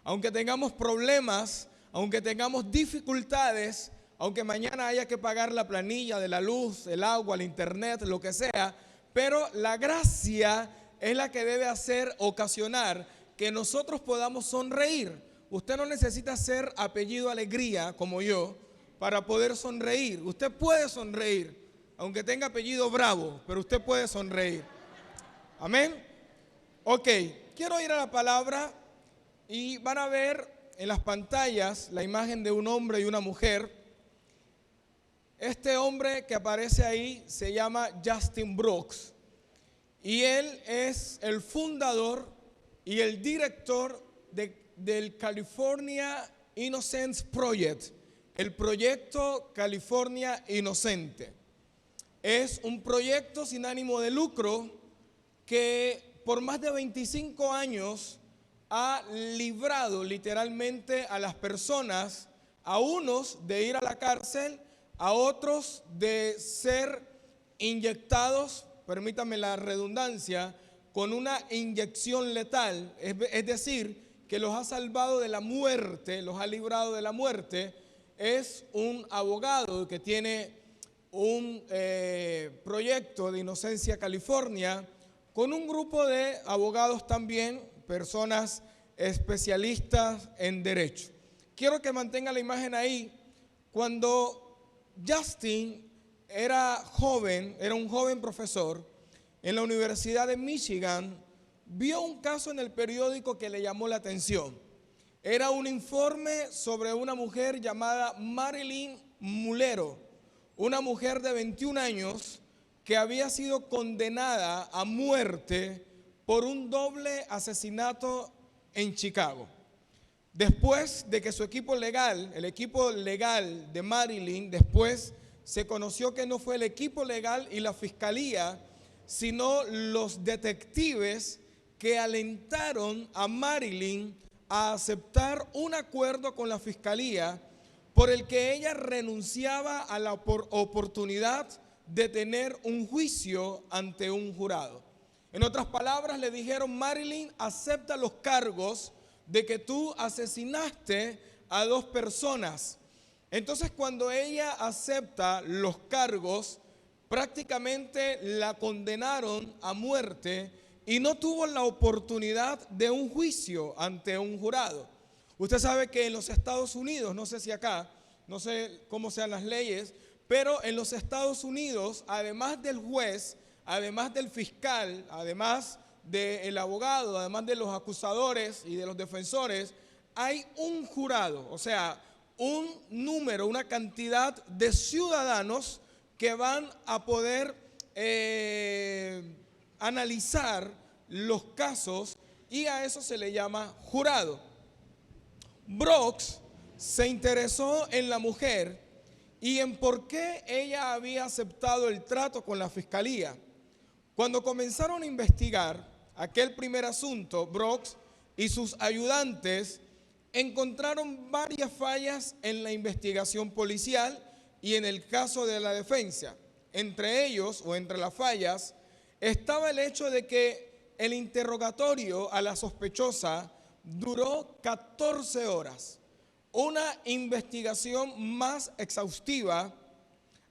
aunque tengamos problemas, aunque tengamos dificultades, aunque mañana haya que pagar la planilla de la luz, el agua, el internet, lo que sea, pero la gracia es la que debe ocasionar que nosotros podamos sonreír. Usted no necesita ser apellido Alegría como yo para poder sonreír. Usted puede sonreír, aunque tenga apellido Bravo, pero usted puede sonreír. Amén. Ok, quiero ir a la palabra y van a ver en las pantallas la imagen de un hombre y una mujer. Este hombre que aparece ahí se llama Justin Brooks y él es el fundador y el director del California Innocence Project, el proyecto California Inocente. Es un proyecto sin ánimo de lucro que por más de 25 años ha librado literalmente a las personas, a unos de ir a la cárcel, a otros de ser inyectados, permítame la redundancia, con una inyección letal, es decir, que los ha salvado de la muerte, los ha librado de la muerte. Es un abogado que tiene un proyecto de Inocencia California, con un grupo de abogados también, personas especialistas en derecho. Quiero que mantenga la imagen ahí. Cuando Justin era joven, era un joven profesor en la Universidad de Michigan, vio un caso en el periódico que le llamó la atención. Era un informe sobre una mujer llamada Marilyn Mulero, una mujer de 21 años que había sido condenada a muerte por un doble asesinato en Chicago. Después de que su equipo legal, el equipo legal de Marilyn, después se conoció que no fue el equipo legal y la fiscalía, sino los detectives que alentaron a Marilyn a aceptar un acuerdo con la fiscalía por el que ella renunciaba a la oportunidad de tener un juicio ante un jurado. En otras palabras, le dijeron: Marilyn, acepta los cargos de que tú asesinaste a 2 personas. Entonces, cuando ella acepta los cargos, prácticamente la condenaron a muerte y no tuvo la oportunidad de un juicio ante un jurado. Usted sabe que en los Estados Unidos, no sé si acá, no sé cómo sean las leyes, pero en los Estados Unidos, además del juez, además del fiscal, además del abogado, además de los acusadores y de los defensores, hay un jurado, o sea, un número, una cantidad de ciudadanos que van a poder analizar los casos, y a eso se le llama jurado. Brooks se interesó en la mujer y en por qué ella había aceptado el trato con la fiscalía. Cuando comenzaron a investigar aquel primer asunto, Brooks y sus ayudantes encontraron varias fallas en la investigación policial y en el caso de la defensa. Entre ellos, o entre las fallas, estaba el hecho de que el interrogatorio a la sospechosa duró 14 horas. Una investigación más exhaustiva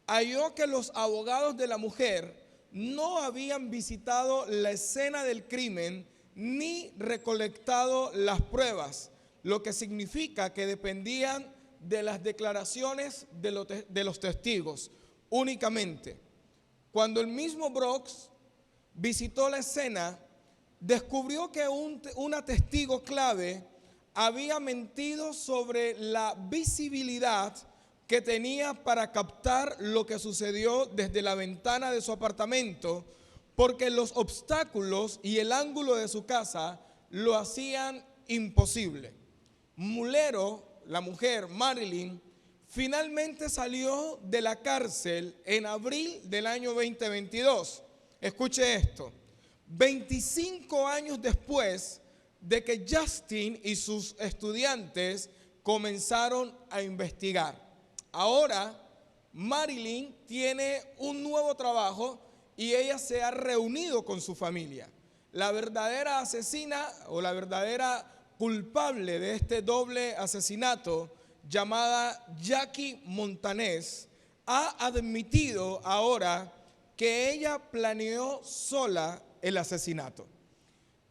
halló que los abogados de la mujer no habían visitado la escena del crimen ni recolectado las pruebas, lo que significa que dependían de las declaraciones de los testigos únicamente. Cuando el mismo Brooks visitó la escena, descubrió que una testigo clave había mentido sobre la visibilidad que tenía para captar lo que sucedió desde la ventana de su apartamento, porque los obstáculos y el ángulo de su casa lo hacían imposible. Mulero, la mujer Marilyn, finalmente salió de la cárcel en abril del año 2022. Escuche esto: 25 años después de que Justin y sus estudiantes comenzaron a investigar. Ahora Marilyn tiene un nuevo trabajo y ella se ha reunido con su familia. La verdadera asesina o la verdadera culpable de este doble asesinato, llamada Jackie Montanez, ha admitido ahora que ella planeó sola el asesinato.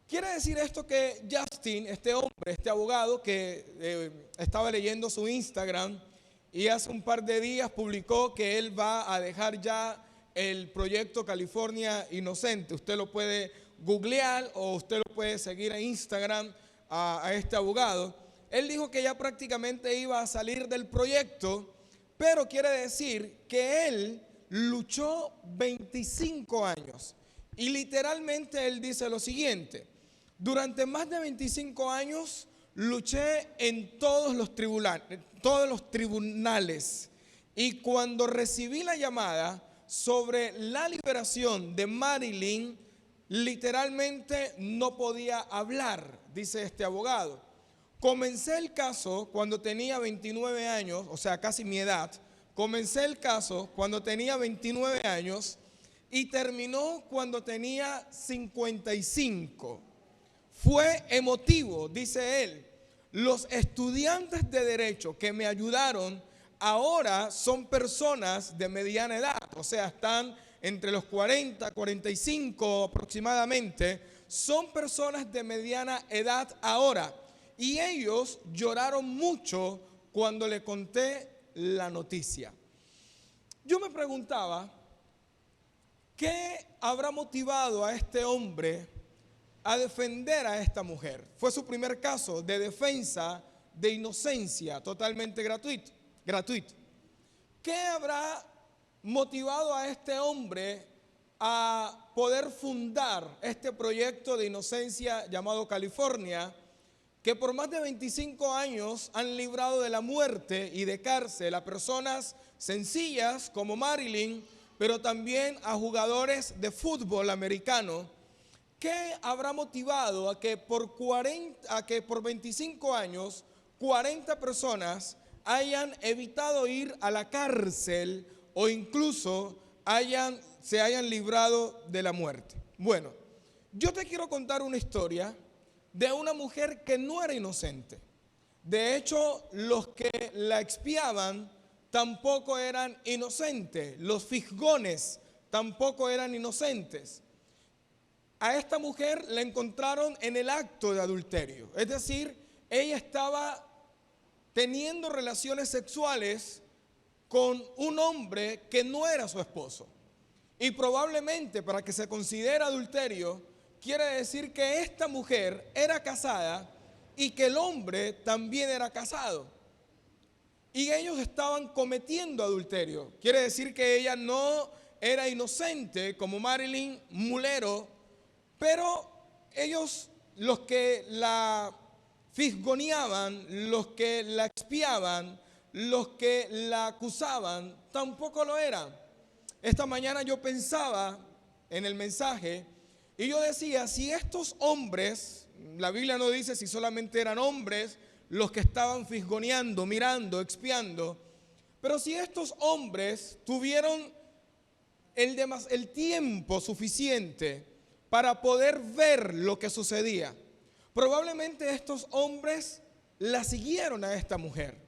Quiere decir esto que Justin, este hombre, este abogado que estaba leyendo su Instagram y hace un par de días publicó que él va a dejar ya el proyecto California Inocente. Usted lo puede googlear o usted lo puede seguir en Instagram a este abogado. Él dijo que ya prácticamente iba a salir del proyecto, pero quiere decir que él luchó 25 años. Y literalmente él dice lo siguiente: durante más de 25 años luché en todos los tribunales. Y cuando recibí la llamada sobre la liberación de Marilyn, literalmente no podía hablar, dice este abogado. Comencé el caso cuando tenía 29 años, o sea, casi mi edad. Comencé el caso cuando tenía 29 años y terminó cuando tenía 55. Fue emotivo, dice él. Los estudiantes de derecho que me ayudaron ahora son personas de mediana edad, o sea, están entre los 40, 45 aproximadamente. Son personas de mediana edad ahora. Y ellos lloraron mucho cuando le conté la noticia. Yo me preguntaba, ¿qué habrá motivado a este hombre a defender a esta mujer? Fue su primer caso de defensa de inocencia, totalmente gratuito. ¿Qué habrá motivado a este hombre a poder fundar este proyecto de inocencia llamado California, que por más de 25 años han librado de la muerte y de cárcel a personas sencillas como Marilyn, pero también a jugadores de fútbol americano? ¿Qué habrá motivado a que por 25 años 40 personas hayan evitado ir a la cárcel o incluso se hayan librado de la muerte? Bueno, yo te quiero contar una historia de una mujer que no era inocente. De hecho, los que la expiaban tampoco eran inocentes. Los fisgones tampoco eran inocentes. A esta mujer la encontraron en el acto de adulterio. Es decir, ella estaba teniendo relaciones sexuales con un hombre que no era su esposo. Y probablemente, para que se considere adulterio, quiere decir que esta mujer era casada y que el hombre también era casado. Y ellos estaban cometiendo adulterio. Quiere decir que ella no era inocente como Marilyn Mulero, pero ellos, los que la fisgoneaban, los que la expiaban, los que la acusaban, tampoco lo eran. Esta mañana yo pensaba en el mensaje y yo decía, si estos hombres, la Biblia no dice si solamente eran hombres los que estaban fisgoneando, mirando, expiando, pero si estos hombres tuvieron el tiempo suficiente para poder ver lo que sucedía, probablemente estos hombres la siguieron a esta mujer.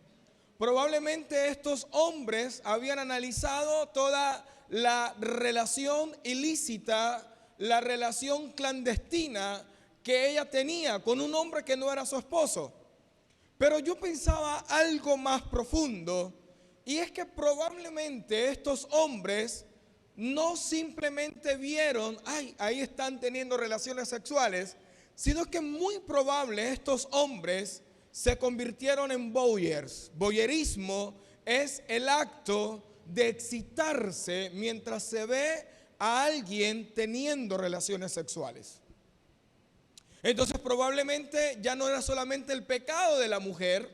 Probablemente estos hombres habían analizado toda la relación ilícita, la relación clandestina que ella tenía con un hombre que no era su esposo. Pero yo pensaba algo más profundo, y es que probablemente estos hombres no simplemente vieron, ay, ahí están teniendo relaciones sexuales, sino que muy probable estos hombres se convirtieron en voyeurs. Voyeurismo es el acto de excitarse mientras se ve a alguien teniendo relaciones sexuales. Entonces probablemente ya no era solamente el pecado de la mujer,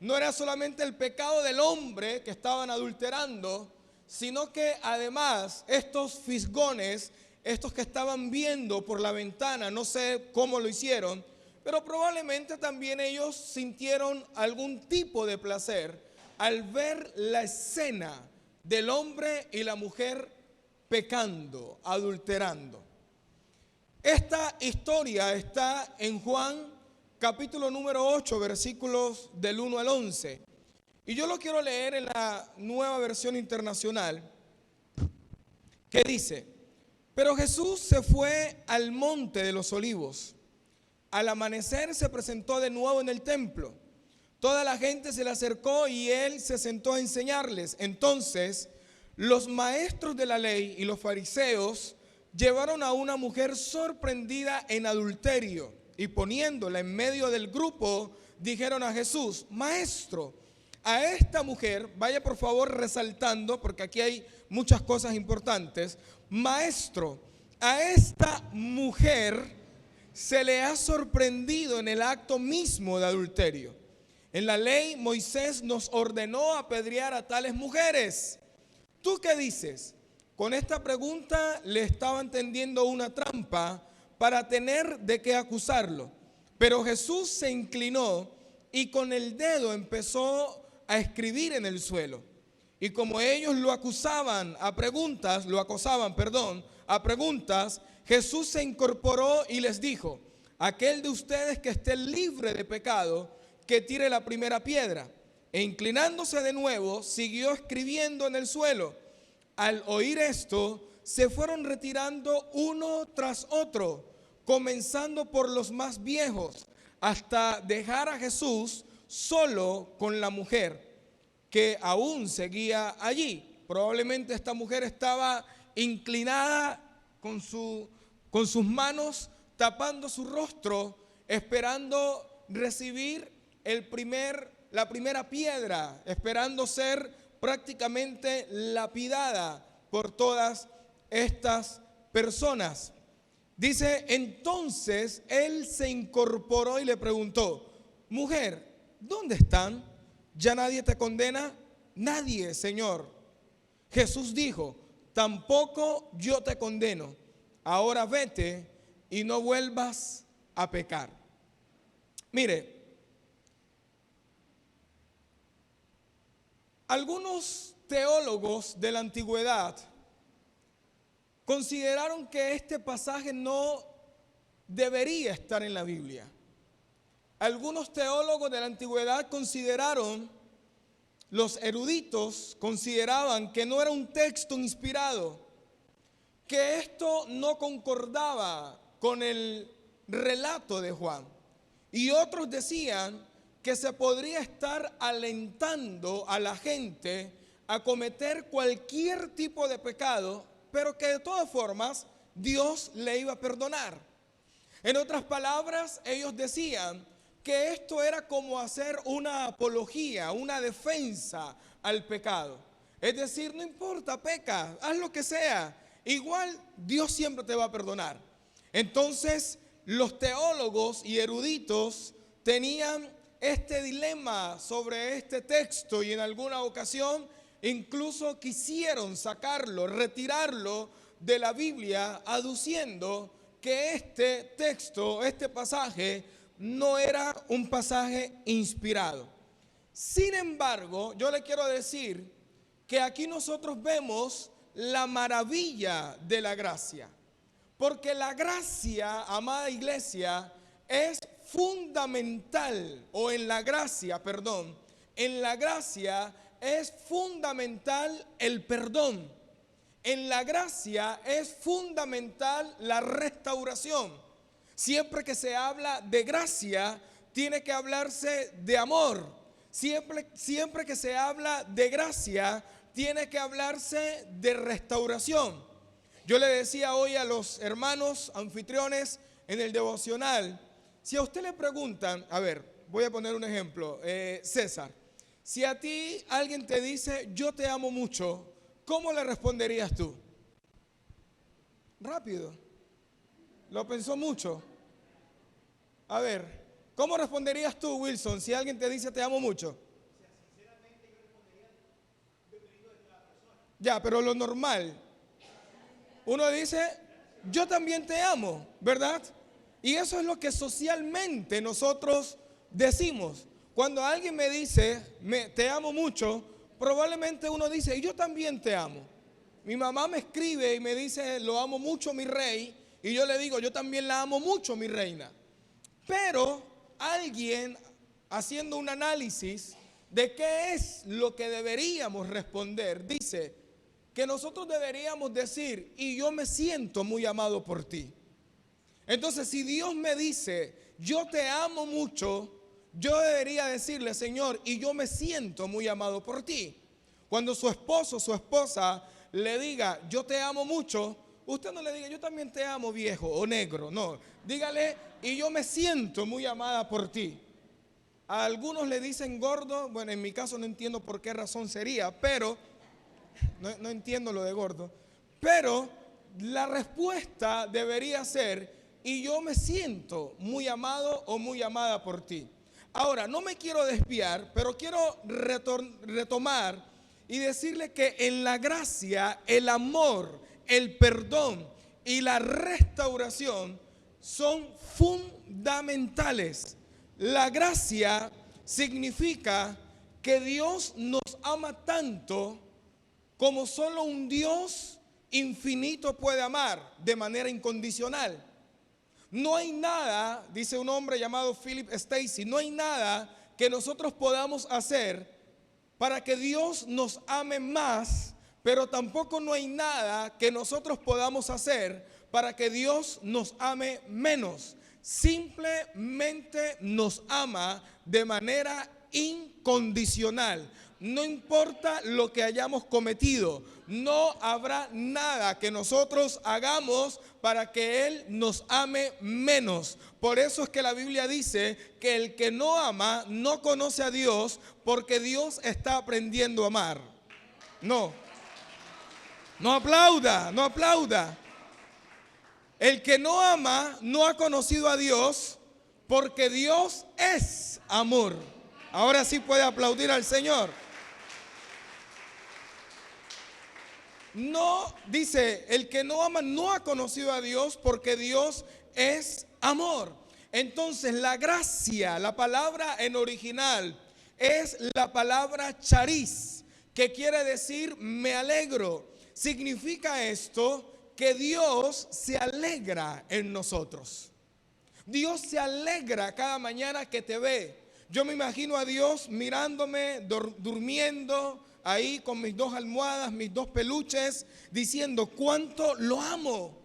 no era solamente el pecado del hombre que estaban adulterando, sino que además estos fisgones, estos que estaban viendo por la ventana, no sé cómo lo hicieron, pero probablemente también ellos sintieron algún tipo de placer al ver la escena del hombre y la mujer pecando, adulterando. Esta historia está en Juan capítulo número 8, versículos del 1 al 11. Y yo lo quiero leer en la Nueva Versión Internacional, que dice: pero Jesús se fue al monte de los olivos. Al amanecer se presentó de nuevo en el templo. Toda la gente se le acercó y él se sentó a enseñarles. Entonces los maestros de la ley y los fariseos llevaron a una mujer sorprendida en adulterio y poniéndola en medio del grupo, dijeron a Jesús: Maestro, a esta mujer, vaya por favor resaltando, porque aquí hay muchas cosas importantes. Maestro, a esta mujer se le ha sorprendido en el acto mismo de adulterio. En la ley Moisés nos ordenó apedrear a tales mujeres. ¿Tú qué dices? Con esta pregunta le estaban tendiendo una trampa para tener de qué acusarlo. Pero Jesús se inclinó y con el dedo empezó a escribir en el suelo. Y como ellos lo acosaban, Jesús se incorporó y les dijo: aquel de ustedes que esté libre de pecado, que tire la primera piedra. E inclinándose de nuevo, siguió escribiendo en el suelo. Al oír esto, se fueron retirando uno tras otro, comenzando por los más viejos, hasta dejar a Jesús solo con la mujer, que aún seguía allí. Probablemente esta mujer estaba inclinada con sus manos tapando su rostro, esperando recibir la primera piedra, esperando ser prácticamente lapidada por todas estas personas. Dice: entonces él se incorporó y le preguntó: mujer, ¿dónde están? ¿Ya nadie te condena? Nadie, Señor. Jesús dijo: tampoco yo te condeno. Ahora vete y no vuelvas a pecar. Mire, algunos teólogos de la antigüedad consideraron que este pasaje no debería estar en la Biblia. Algunos teólogos de la antigüedad los eruditos consideraban que no era un texto inspirado, que esto no concordaba con el relato de Juan. Y otros decían que se podría estar alentando a la gente a cometer cualquier tipo de pecado, pero que de todas formas Dios le iba a perdonar. En otras palabras, ellos decían que esto era como hacer una apología, una defensa al pecado. Es decir, no importa, peca, haz lo que sea, igual Dios siempre te va a perdonar. Entonces, los teólogos y eruditos tenían este dilema sobre este texto y en alguna ocasión incluso quisieron sacarlo, retirarlo de la Biblia, aduciendo que este texto, este pasaje, no era un pasaje inspirado. Sin embargo, yo le quiero decir que aquí nosotros vemos la maravilla de la gracia. Porque la gracia, amada iglesia, es fundamental, en la gracia es fundamental el perdón. En la gracia es fundamental la restauración. Siempre que se habla de gracia, tiene que hablarse de amor. Siempre que se habla de gracia, tiene que hablarse de restauración. Yo le decía hoy a los hermanos anfitriones en el devocional, si a usted le preguntan, a ver, voy a poner un ejemplo, César, si a ti alguien te dice yo te amo mucho, ¿cómo le responderías tú? Rápido. Lo pensó mucho. A ver, ¿cómo responderías tú, Wilson, si alguien te dice te amo mucho? Sinceramente yo respondería dependiendo de cada persona. Ya, pero lo normal. Uno dice, yo también te amo, ¿verdad? Y eso es lo que socialmente nosotros decimos. Cuando alguien me dice, te amo mucho, probablemente uno dice, y yo también te amo. Mi mamá me escribe y me dice, lo amo mucho, mi rey. Y yo le digo, yo también la amo mucho, mi reina. Pero alguien haciendo un análisis de qué es lo que deberíamos responder, dice que nosotros deberíamos decir: y yo me siento muy amado por ti. Entonces, si Dios me dice: yo te amo mucho, yo debería decirle: Señor, y yo me siento muy amado por ti. Cuando su esposo o su esposa le diga: yo te amo mucho, usted no le diga: yo también te amo, viejo o negro. No, dígale: y yo me siento muy amada por ti. A algunos le dicen gordo. Bueno, en mi caso no entiendo por qué razón sería, pero no entiendo lo de gordo. Pero la respuesta debería ser: y yo me siento muy amado o muy amada por ti. Ahora, no me quiero desviar, pero quiero retomar y decirle que en la gracia, el amor, el perdón y la restauración son fundamentales. La gracia significa que Dios nos ama tanto como solo un Dios infinito puede amar, de manera incondicional. No hay nada, dice un hombre llamado Philip Stacy, no hay nada que nosotros podamos hacer para que Dios nos ame más, pero tampoco no hay nada que nosotros podamos hacer para que Dios nos ame menos. Simplemente nos ama de manera incondicional. No importa lo que hayamos cometido, no habrá nada que nosotros hagamos para que Él nos ame menos. Por eso es que la Biblia dice que el que no ama no conoce a Dios, porque Dios está aprendiendo a amar. No aplauda, no aplauda. El que no ama no ha conocido a Dios, porque Dios es amor. Ahora sí puede aplaudir al Señor. No, dice, el que no ama no ha conocido a Dios, porque Dios es amor. Entonces la gracia, la palabra en original es la palabra charis, que quiere decir me alegro. Significa esto que Dios se alegra en nosotros. Dios se alegra cada mañana que te ve. Yo me imagino a Dios mirándome, durmiendo ahí con mis dos almohadas, mis dos peluches, diciendo: cuánto lo amo,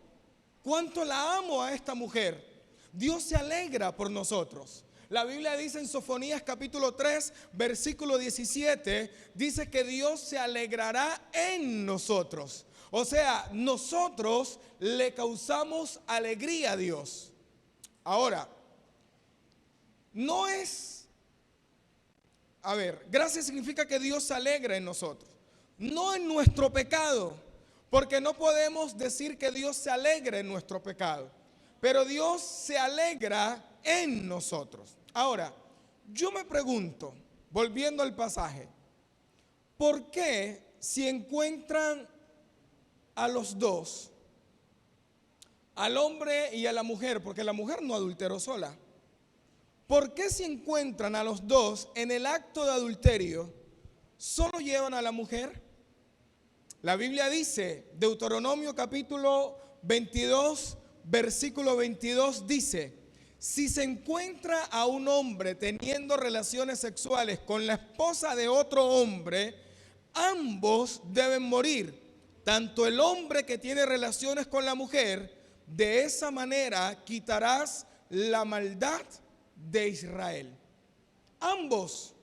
cuánto la amo a esta mujer. Dios se alegra por nosotros. La Biblia dice en Sofonías capítulo 3, versículo 17, dice que Dios se alegrará en nosotros. O sea, nosotros le causamos alegría a Dios. Ahora, no es... gracia significa que Dios se alegra en nosotros, no en nuestro pecado, porque no podemos decir que Dios se alegra en nuestro pecado, pero Dios se alegra en nosotros. Ahora, yo me pregunto, volviendo al pasaje, ¿por qué si encuentran a los dos, al hombre y a la mujer, porque la mujer no adulteró sola, ¿por qué si encuentran a los dos en el acto de adulterio, solo llevan a la mujer? La Biblia dice, Deuteronomio capítulo 22, versículo 22 dice: si se encuentra a un hombre teniendo relaciones sexuales con la esposa de otro hombre, ambos deben morir, tanto el hombre que tiene relaciones con la mujer. De esa manera quitarás la maldad de Israel. Ambos.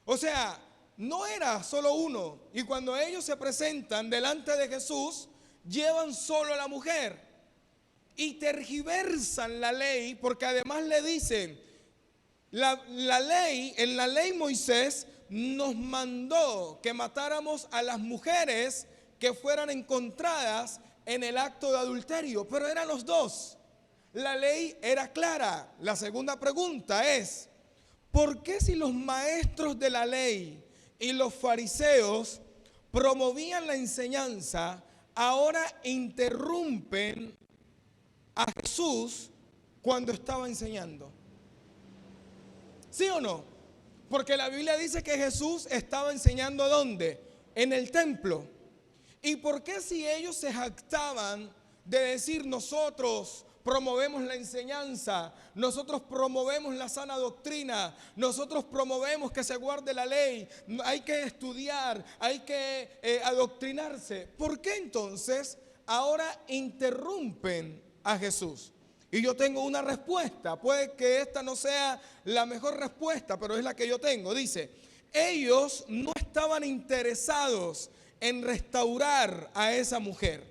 O sea, no era solo uno. Y cuando ellos se presentan delante de Jesús, llevan solo a la mujer y tergiversan la ley, porque además le dicen, la ley, en la ley Moisés nos mandó que matáramos a las mujeres que fueran encontradas en el acto de adulterio, pero eran los dos. La ley era clara. La segunda pregunta es: ¿por qué si los maestros de la ley y los fariseos promovían la enseñanza, ahora interrumpen a Jesús cuando estaba enseñando? ¿Sí o no? Porque la Biblia dice que Jesús estaba enseñando ¿dónde? En el templo. ¿Y por qué si ellos se jactaban de decir nosotros promovemos la enseñanza, nosotros promovemos la sana doctrina, nosotros promovemos que se guarde la ley, hay que estudiar, hay que adoctrinarse. ¿Por qué entonces ahora interrumpen a Jesús? Y yo tengo una respuesta. Puede que esta no sea la mejor respuesta, pero es la que yo tengo. Dice, ellos no estaban interesados en restaurar a esa mujer.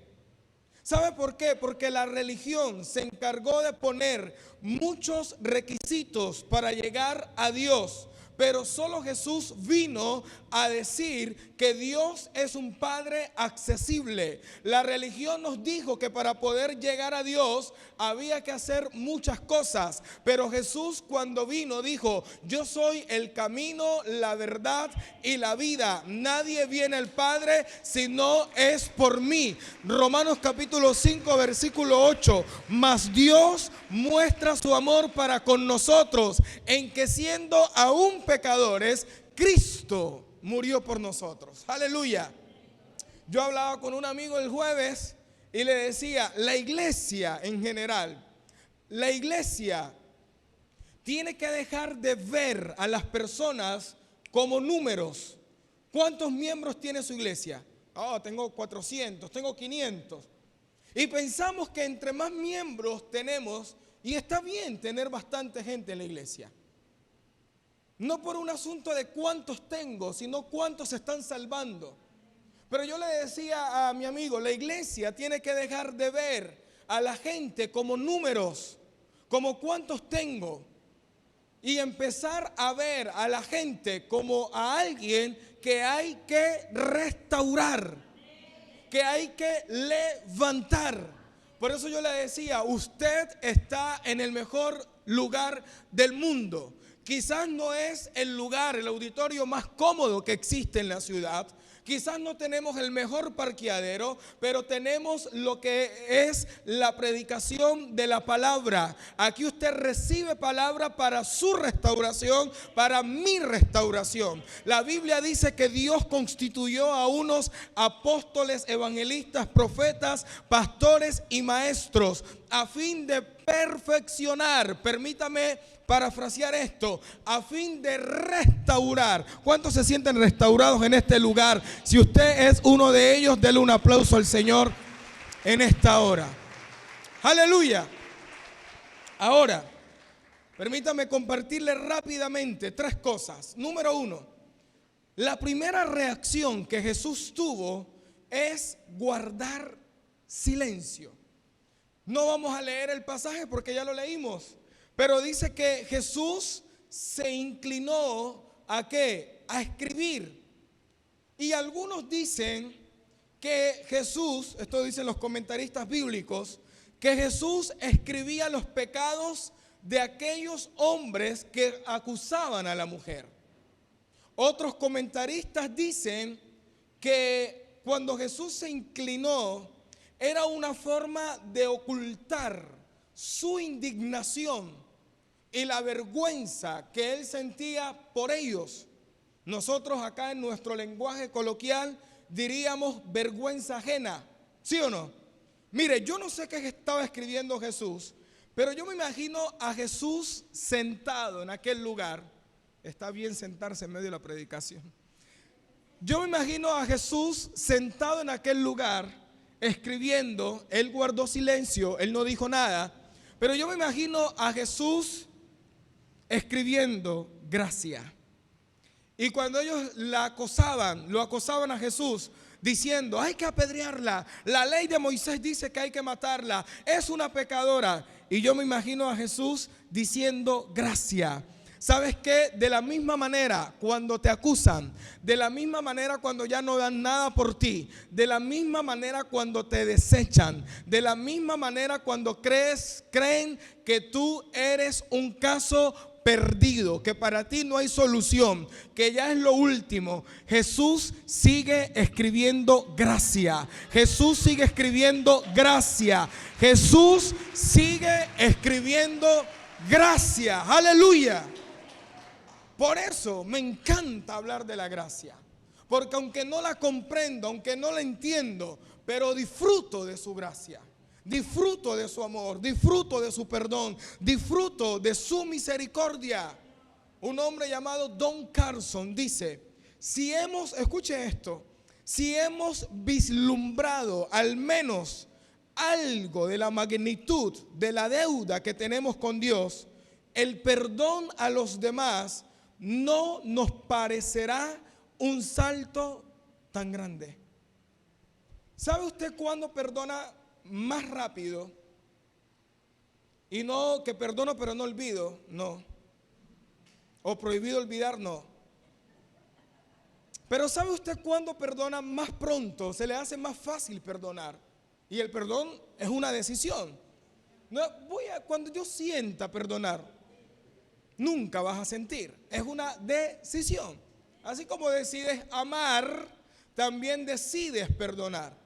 ¿Sabe por qué? Porque la religión se encargó de poner muchos requisitos para llegar a Dios. Pero solo Jesús vino a decir que Dios es un Padre accesible. La religión nos dijo que para poder llegar a Dios había que hacer muchas cosas. Pero Jesús cuando vino dijo, yo soy el camino, la verdad y la vida. Nadie viene al Padre si no es por mí. Romanos capítulo 5 versículo 8. Mas Dios muestra su amor para con nosotros en que siendo aún pecadores, Cristo murió por nosotros. Aleluya. Yo hablaba con un amigo el jueves y le decía, la iglesia en general, la iglesia tiene que dejar de ver a las personas como números. ¿Cuántos miembros tiene su iglesia? Oh, tengo 400, tengo 500. Y pensamos que entre más miembros tenemos, y está bien tener bastante gente en la iglesia. No por un asunto de cuántos tengo, sino cuántos se están salvando. Pero yo le decía a mi amigo, la iglesia tiene que dejar de ver a la gente como números, como cuántos tengo, y empezar a ver a la gente como a alguien que hay que restaurar, que hay que levantar. Por eso yo le decía, usted está en el mejor lugar del mundo. Quizás no es el lugar, el auditorio más cómodo que existe en la ciudad. Quizás no tenemos el mejor parqueadero, pero tenemos lo que es la predicación de la palabra. Aquí usted recibe palabra para su restauración, para mi restauración. La Biblia dice que Dios constituyó a unos apóstoles, evangelistas, profetas, pastores y maestros a fin de perfeccionar, permítame parafrasear esto, a fin de restaurar. ¿Cuántos se sienten restaurados en este lugar? Si usted es uno de ellos, denle un aplauso al Señor en esta hora. Aleluya. Ahora, permítame compartirle rápidamente 3 cosas. Número 1, la primera reacción que Jesús tuvo es guardar silencio. No vamos a leer el pasaje porque ya lo leímos. Pero dice que Jesús se inclinó ¿a qué? A escribir. Y algunos dicen que Jesús, esto dicen los comentaristas bíblicos, que Jesús escribía los pecados de aquellos hombres que acusaban a la mujer. Otros comentaristas dicen que cuando Jesús se inclinó era una forma de ocultar su indignación y la vergüenza que él sentía por ellos. Nosotros acá en nuestro lenguaje coloquial diríamos vergüenza ajena, ¿sí o no? Mire, yo no sé qué estaba escribiendo Jesús, pero yo me imagino a Jesús sentado en aquel lugar. Está bien sentarse en medio de la predicación. Yo me imagino a Jesús sentado en aquel lugar escribiendo. Él guardó silencio, él no dijo nada. Pero yo me imagino a Jesús escribiendo gracia. Y cuando ellos lo acosaban a Jesús diciendo, hay que apedrearla, la ley de Moisés dice que hay que matarla, es una pecadora. Y yo me imagino a Jesús diciendo gracia. ¿Sabes qué? De la misma manera cuando te acusan, de la misma manera cuando ya no dan nada por ti, de la misma manera cuando te desechan, de la misma manera cuando creen que tú eres un caso perdido, que para ti no hay solución, que ya es lo último, Jesús sigue escribiendo gracia. Jesús sigue escribiendo gracia. Jesús sigue escribiendo gracia. Aleluya. Por eso me encanta hablar de la gracia, porque aunque no la comprendo, aunque no la entiendo, pero disfruto de su gracia. disfruto de su amor, disfruto de su perdón, disfruto de su misericordia. Un hombre llamado Don Carson dice, escuche esto, si hemos vislumbrado al menos algo de la magnitud de la deuda que tenemos con Dios, el perdón a los demás no nos parecerá un salto tan grande. ¿Sabe usted cuándo perdona más rápido? Y no que perdono pero no olvido, no. O prohibido olvidar, no. Pero ¿sabe usted cuándo perdona más pronto? Se le hace más fácil perdonar. Y el perdón es una decisión. No, cuando yo sienta perdonar, nunca vas a sentir. Es una decisión. Así como decides amar, también decides perdonar.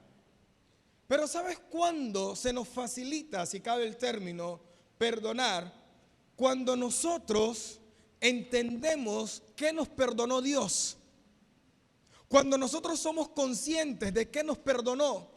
Pero ¿sabes cuándo se nos facilita, si cabe el término, perdonar? Cuando nosotros entendemos que nos perdonó Dios. Cuando nosotros somos conscientes de que nos perdonó.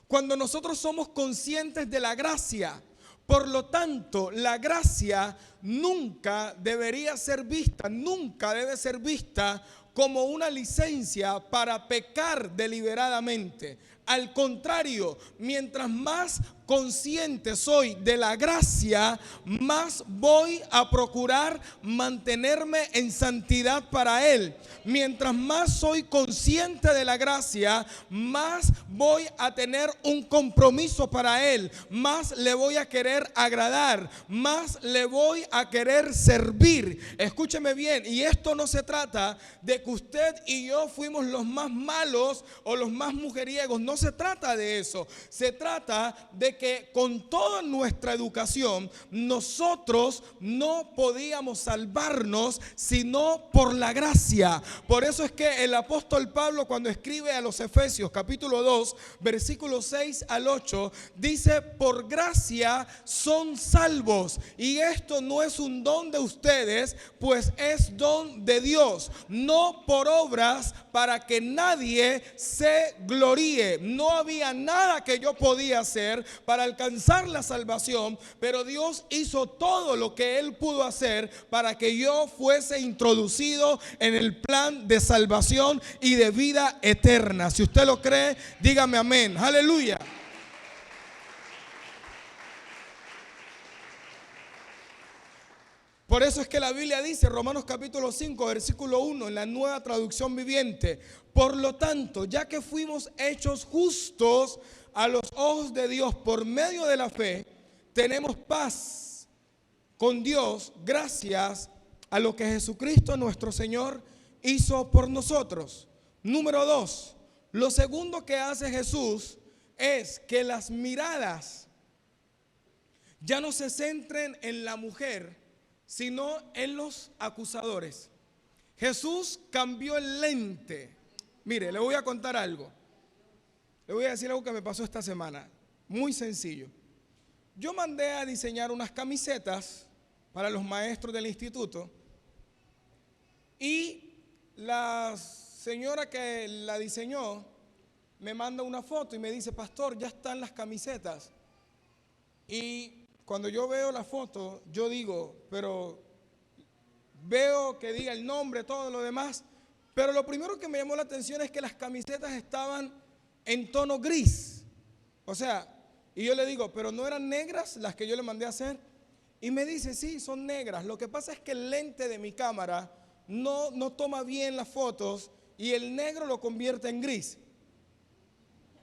Cuando nosotros somos conscientes de la gracia. Por lo tanto, la gracia nunca debería ser vista, nunca debe ser vista como una licencia para pecar deliberadamente. Al contrario, mientras más consciente soy de la gracia, más voy a procurar mantenerme en santidad para Él. Mientras más soy consciente de la gracia, más voy a tener un compromiso para Él, más le voy a querer agradar, más le voy a querer servir. Escúcheme bien, y esto no se trata de que usted y yo fuimos los más malos o los más mujeriegos, no se trata de eso. Se trata de que con toda nuestra educación nosotros no podíamos salvarnos sino por la gracia. Por eso es que el apóstol Pablo, cuando escribe a los Efesios capítulo 2 versículos 6 al 8, dice: por gracia son salvos, y esto no es un don de ustedes, pues es don de Dios, no por obras, para que nadie se gloríe. No había nada que yo podía hacer para alcanzar la salvación, pero Dios hizo todo lo que Él pudo hacer para que yo fuese introducido en el plan de salvación y de vida eterna. Si usted lo cree, dígame amén. Aleluya. Por eso es que la Biblia dice, Romanos capítulo 5, versículo 1, en la Nueva Traducción Viviente: por lo tanto, ya que fuimos hechos justos a los ojos de Dios por medio de la fe, tenemos paz con Dios gracias a lo que Jesucristo nuestro Señor hizo por nosotros. Número 2, lo segundo que hace Jesús es que las miradas ya no se centren en la mujer, sino en los acusadores. Jesús cambió el lente. Mire, le voy a contar algo. Le voy a decir algo que me pasó esta semana. Muy sencillo. Yo mandé a diseñar unas camisetas para los maestros del instituto, y la señora que la diseñó me manda una foto y me dice: pastor, ya están las camisetas. Y cuando yo veo la foto, yo digo, pero veo que diga el nombre, todo lo demás, pero lo primero que me llamó la atención es que las camisetas estaban en tono gris. O sea, y yo le digo, pero no eran negras las que yo le mandé a hacer. Y me dice, sí, son negras. Lo que pasa es que el lente de mi cámara no toma bien las fotos y el negro lo convierte en gris.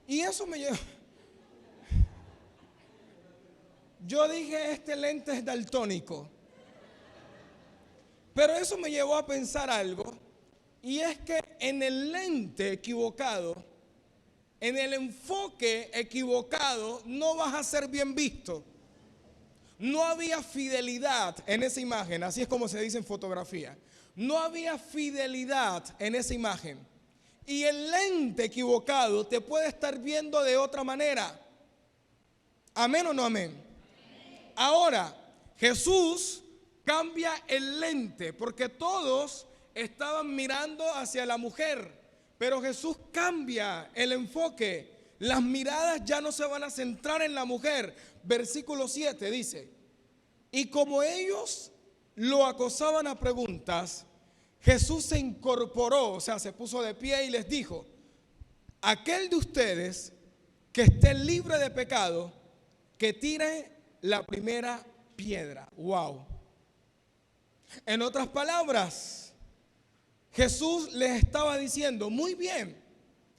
Y eso me lleva. Yo dije, este lente es daltónico. Pero eso me llevó a pensar algo, y es que en el lente equivocado, en el enfoque equivocado, no vas a ser bien visto. No había fidelidad en esa imagen, así es como se dice en fotografía. No había fidelidad en esa imagen. Y el lente equivocado te puede estar viendo de otra manera. ¿Amén o no amén? Ahora, Jesús cambia el lente, porque todos estaban mirando hacia la mujer, pero Jesús cambia el enfoque. Las miradas ya no se van a centrar en la mujer. Versículo 7 dice: y como ellos lo acosaban a preguntas, Jesús se incorporó, o sea, se puso de pie y les dijo: aquel de ustedes que esté libre de pecado, que tire la primera piedra. Wow. En otras palabras, Jesús les estaba diciendo: muy bien,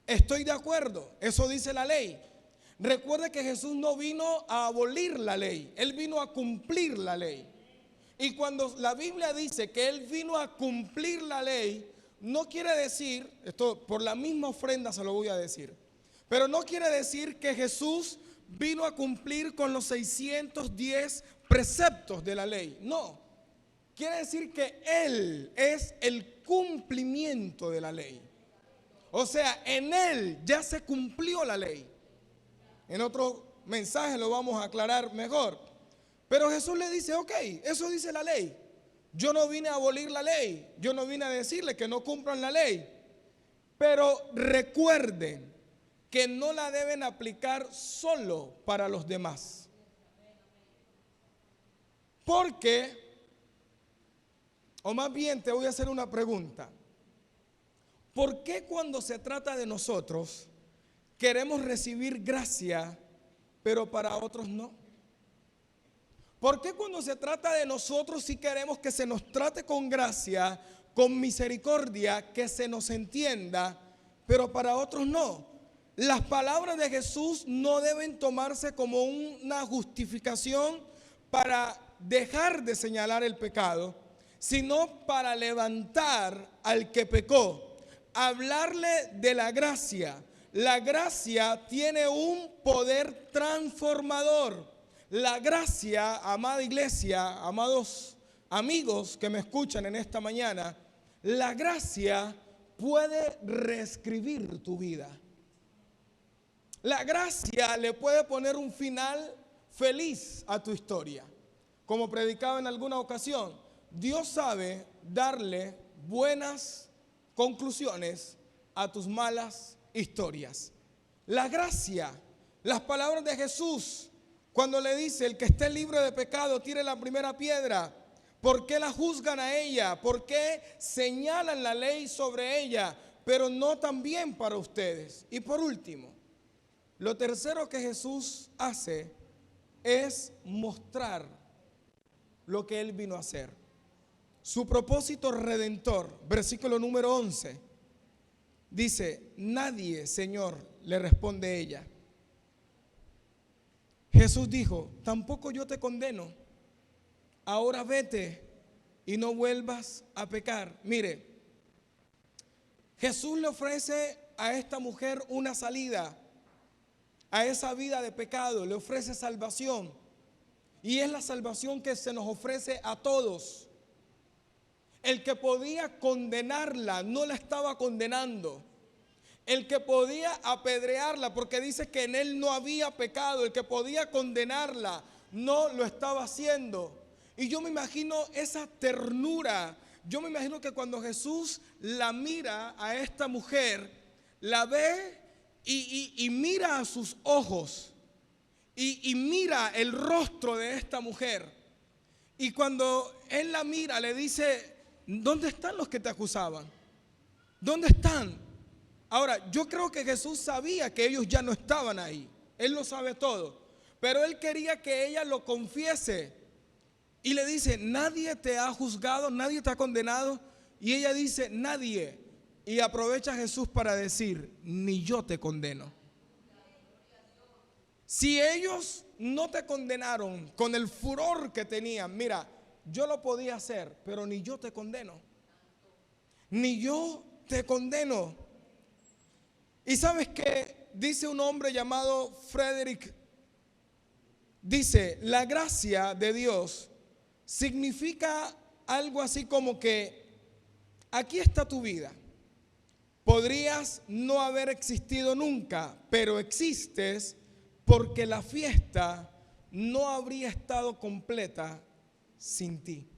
estoy de acuerdo, eso dice la ley. Recuerde que Jesús no vino a abolir la ley, Él vino a cumplir la ley. Y cuando la Biblia dice que Él vino a cumplir la ley, no quiere decir, esto por la misma ofrenda se lo voy a decir, pero no quiere decir que Jesús vino a cumplir con los 610 preceptos de la ley. No, quiere decir que Él es el cumplimiento de la ley. O sea, en Él ya se cumplió la ley. En otro mensaje lo vamos a aclarar mejor. Pero Jesús le dice: ok, eso dice la ley. Yo no vine a abolir la ley. Yo no vine a decirle que no cumplan la ley. Pero recuerden que no la deben aplicar solo para los demás. Porque, o más bien te voy a hacer una pregunta. ¿Por qué cuando se trata de nosotros queremos recibir gracia, pero para otros no? ¿Por qué cuando se trata de nosotros sí queremos que se nos trate con gracia, con misericordia, que se nos entienda, pero para otros no? Las palabras de Jesús no deben tomarse como una justificación para dejar de señalar el pecado, sino para levantar al que pecó, hablarle de la gracia. La gracia tiene un poder transformador. La gracia, amada iglesia, amados amigos que me escuchan en esta mañana, la gracia puede reescribir tu vida. La gracia le puede poner un final feliz a tu historia. Como predicaba en alguna ocasión, Dios sabe darle buenas conclusiones a tus malas historias. La gracia, las palabras de Jesús, cuando le dice: el que esté libre de pecado, tire la primera piedra. ¿Por qué la juzgan a ella? ¿Por qué señalan la ley sobre ella, pero no también para ustedes? Y por último, lo tercero que Jesús hace es mostrar lo que Él vino a hacer. Su propósito redentor, versículo número 11, dice: nadie, Señor, le responde ella. Jesús dijo: tampoco yo te condeno. Ahora vete y no vuelvas a pecar. Mire, Jesús le ofrece a esta mujer una salida a esa vida de pecado, le ofrece salvación. Y es la salvación que se nos ofrece a todos. El que podía condenarla no la estaba condenando. El que podía apedrearla, porque dice que en él no había pecado, el que podía condenarla no lo estaba haciendo. Y yo me imagino esa ternura. Yo me imagino que cuando Jesús la mira a esta mujer, la ve y mira a sus ojos y mira el rostro de esta mujer. Y cuando él la mira, le dice: ¿dónde están los que te acusaban? ¿Dónde están? Ahora, yo creo que Jesús sabía que ellos ya no estaban ahí. Él lo sabe todo. Pero Él quería que ella lo confiese. Y le dice: nadie te ha juzgado, nadie te ha condenado. Y ella dice: nadie. Y aprovecha Jesús para decir: ni yo te condeno. Si ellos no te condenaron con el furor que tenían, mira, yo lo podía hacer, pero ni yo te condeno. Ni yo te condeno. Y sabes que dice un hombre llamado Frederick, dice: la gracia de Dios significa algo así como que aquí está tu vida. Podrías no haber existido nunca, pero existes porque la fiesta no habría estado completa sin ti.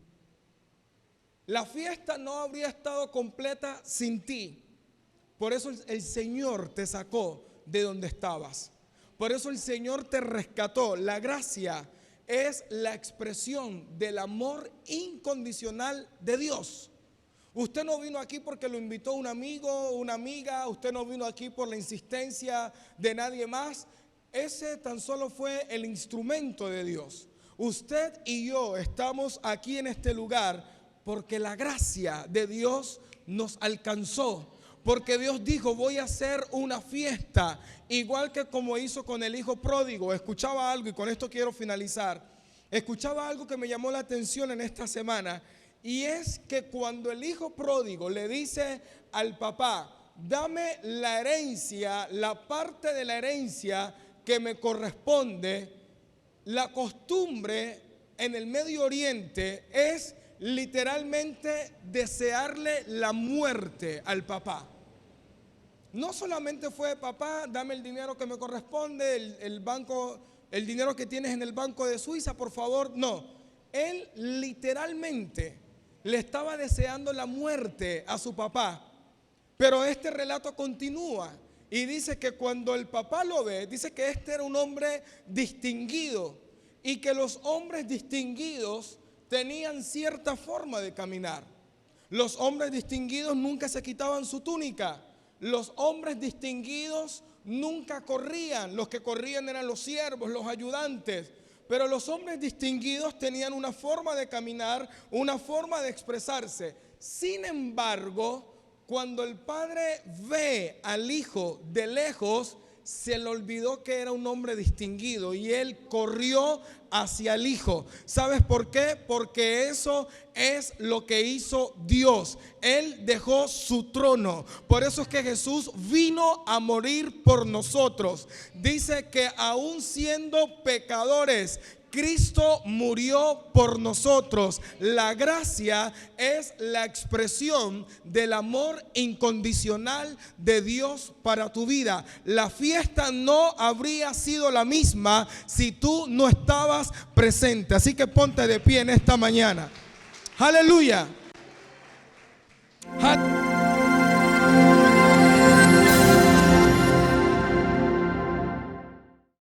La fiesta no habría estado completa sin ti. Por eso el Señor te sacó de donde estabas. Por eso el Señor te rescató. La gracia es la expresión del amor incondicional de Dios. Usted no vino aquí porque lo invitó un amigo, una amiga. Usted no vino aquí por la insistencia de nadie más. Ese tan solo fue el instrumento de Dios. Usted y yo estamos aquí en este lugar porque la gracia de Dios nos alcanzó. Porque Dios dijo: voy a hacer una fiesta, igual que como hizo con el hijo pródigo. Escuchaba algo, y con esto quiero finalizar. Escuchaba algo que me llamó la atención en esta semana, y es que cuando el hijo pródigo le dice al papá: dame la herencia, la parte de la herencia que me corresponde, la costumbre en el Medio Oriente es literalmente desearle la muerte al papá. No solamente fue: papá, dame el dinero que me corresponde, el banco, el dinero que tienes en el banco de Suiza, por favor. No, él literalmente le estaba deseando la muerte a su papá. Pero este relato continúa y dice que cuando el papá lo ve, dice que este era un hombre distinguido y que los hombres distinguidos tenían cierta forma de caminar. Los hombres distinguidos nunca se quitaban su túnica. Los hombres distinguidos nunca corrían. Los que corrían eran los siervos, los ayudantes. Pero los hombres distinguidos tenían una forma de caminar, una forma de expresarse. Sin embargo, cuando el padre ve al hijo de lejos, se le olvidó que era un hombre distinguido y él corrió hacia el hijo. ¿Sabes por qué? Porque eso es lo que hizo Dios. Él dejó su trono. Por eso es que Jesús vino a morir por nosotros. Dice que aún siendo pecadores, Cristo murió por nosotros. La gracia es la expresión del amor incondicional de Dios para tu vida. La fiesta no habría sido la misma si tú no estabas presente. Así que ponte de pie en esta mañana. Aleluya.